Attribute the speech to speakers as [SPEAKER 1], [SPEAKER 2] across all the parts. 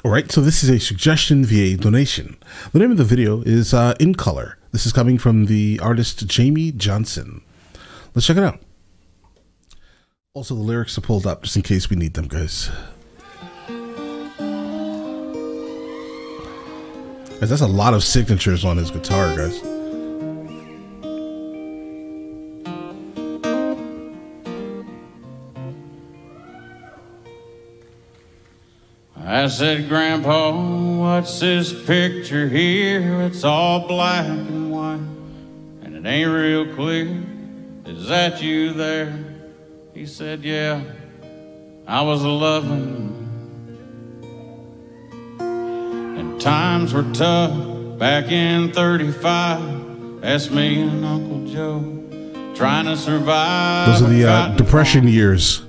[SPEAKER 1] All right, so this is a suggestion via donation. The name of the video is In Color. This is coming from the artist Jamey Johnson. Let's check it out. Also, the lyrics are pulled up just in case we need them, guys. Guys, that's a lot of signatures on his guitar, guys.
[SPEAKER 2] I said, Grandpa, what's this picture here? It's all black and white, and it ain't real clear. Is that you there? He said, yeah, I was a-lovin'. And times were tough back in 35. That's me and Uncle Joe trying to survive.
[SPEAKER 1] Those are the Depression years.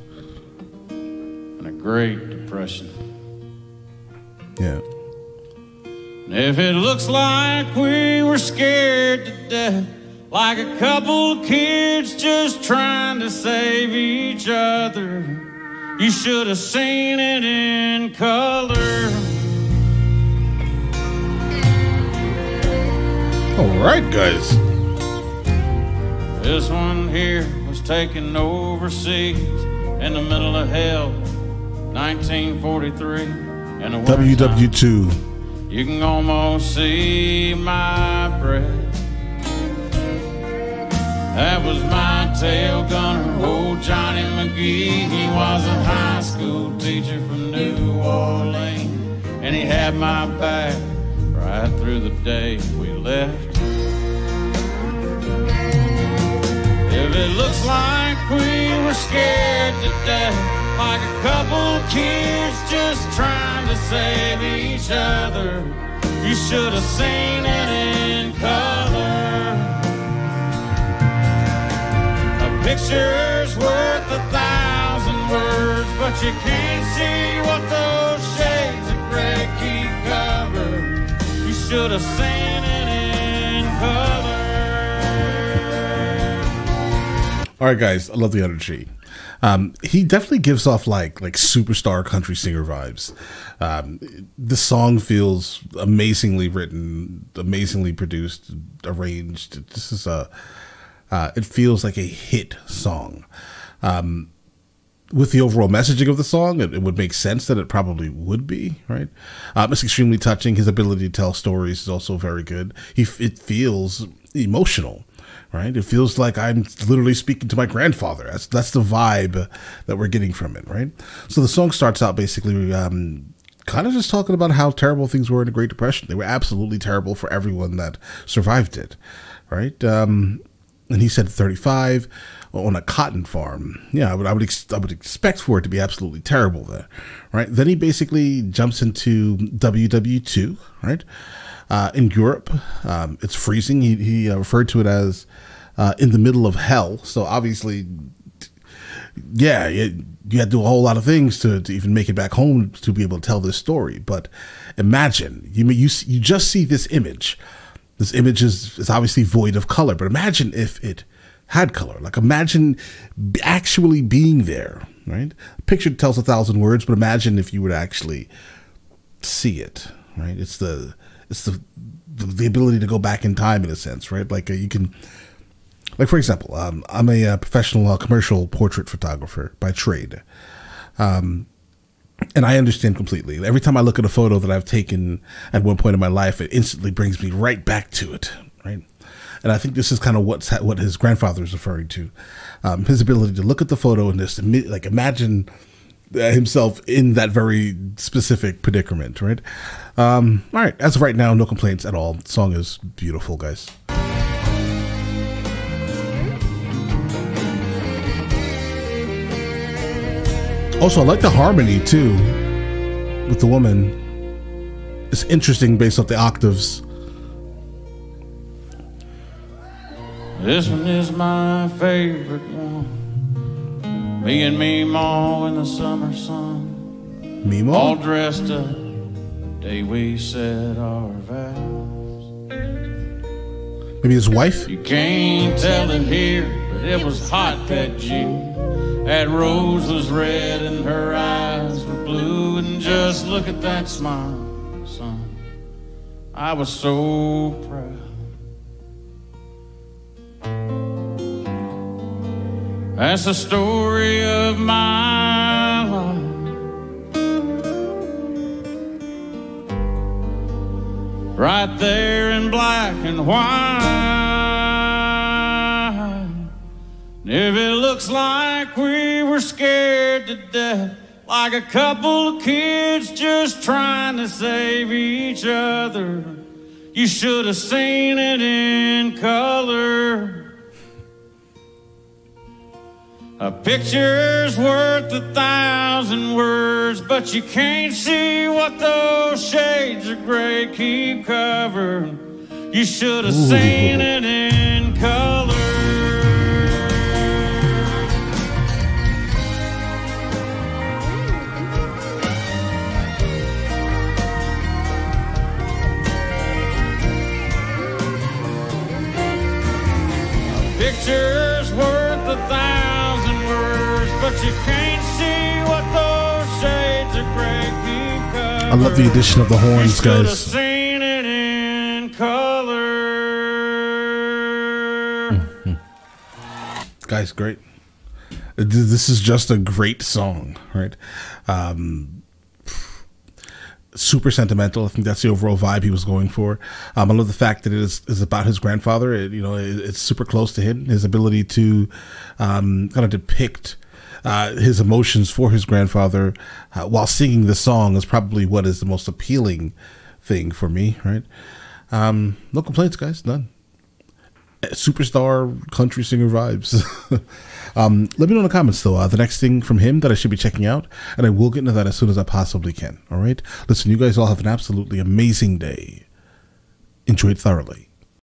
[SPEAKER 2] And a Great Depression.
[SPEAKER 1] Yeah.
[SPEAKER 2] If it looks like we were scared to death, like a couple of kids just trying to save each other, you should have seen it in color.
[SPEAKER 1] All right, guys.
[SPEAKER 2] This one here was taken overseas in the middle of hell, 1943.
[SPEAKER 1] WW2.
[SPEAKER 2] You can almost see my breath. That was my tail gunner, old Johnny McGee. He was a high school teacher from New Orleans, and he had my back right through the day we left. If it looks like we were scared to death, like a couple of kids just trying to save each other, you should have seen it in color. A picture's worth 1,000 words, but you can't see what those shades of gray keep covered. You should have seen it in color.
[SPEAKER 1] All right, guys, I love the energy. He definitely gives off like superstar country singer vibes. The song feels amazingly written, amazingly produced, arranged. This is it feels like a hit song. With the overall messaging of the song, it would make sense that it probably would be, right? It's extremely touching. His ability to tell stories is also very good. It feels emotional. Right? It feels like I'm literally speaking to my grandfather. That's the vibe that we're getting from it, right? So the song starts out basically kind of just talking about how terrible things were in the Great Depression. They were absolutely terrible for everyone that survived it, right? And he said 35 on a cotton farm. Yeah, I would expect for it to be absolutely terrible there, right? Then he basically jumps into WW2, right? In Europe, it's freezing. He referred to it as in the middle of hell. So obviously, yeah, you had to do a whole lot of things to even make it back home to be able to tell this story. But imagine, you just see this image. This image is obviously void of color. But imagine if it had color. Like imagine actually being there, right? A picture tells 1,000 words, but imagine if you would actually see it, right? It's the ability to go back in time in a sense, right? Like you can, like for example, I'm a professional commercial portrait photographer by trade, and I understand completely. Every time I look at a photo that I've taken at one point in my life, it instantly brings me right back to it, right? And I think this is kind of what his grandfather is referring to, his ability to look at the photo and just like imagine himself in that very specific predicament, right? All right, as of right now, no complaints at all. The song is beautiful, guys. Also, I like the harmony too with the woman. It's interesting based off the octaves.
[SPEAKER 2] This one is my favorite one. Me and Meemaw in the summer sun.
[SPEAKER 1] Meemaw?
[SPEAKER 2] All dressed up the day we said our vows.
[SPEAKER 1] Maybe his wife?
[SPEAKER 2] You can't tell it here, but it was hot that June. That rose was red and her eyes were blue. you and just look at that smile, son. I was so proud. That's the story of my life, right there in black and white. And if it looks like we were scared to death, like a couple of kids just trying to save each other, you should have seen it in color. A picture's worth 1,000 words, but you can't see what those shades of gray keep covering. You should have seen it in color. A picture's worth 1,000 words, but you can't see what those shades of gray keep covering.
[SPEAKER 1] I love the addition of the horns,
[SPEAKER 2] You should have
[SPEAKER 1] guys.
[SPEAKER 2] seen it in color.
[SPEAKER 1] Guys, great. This is just a great song, right? Super sentimental. I think that's the overall vibe he was going for. I love the fact that it is about his grandfather. It's super close to him. His ability to kind of depict his emotions for his grandfather while singing the song is probably what is the most appealing thing for me, right? No complaints, guys. None. Superstar country singer vibes. Let me know in the comments, though, the next thing from him that I should be checking out, and I will get into that as soon as I possibly can. All right? Listen, you guys all have an absolutely amazing day. Enjoy it thoroughly.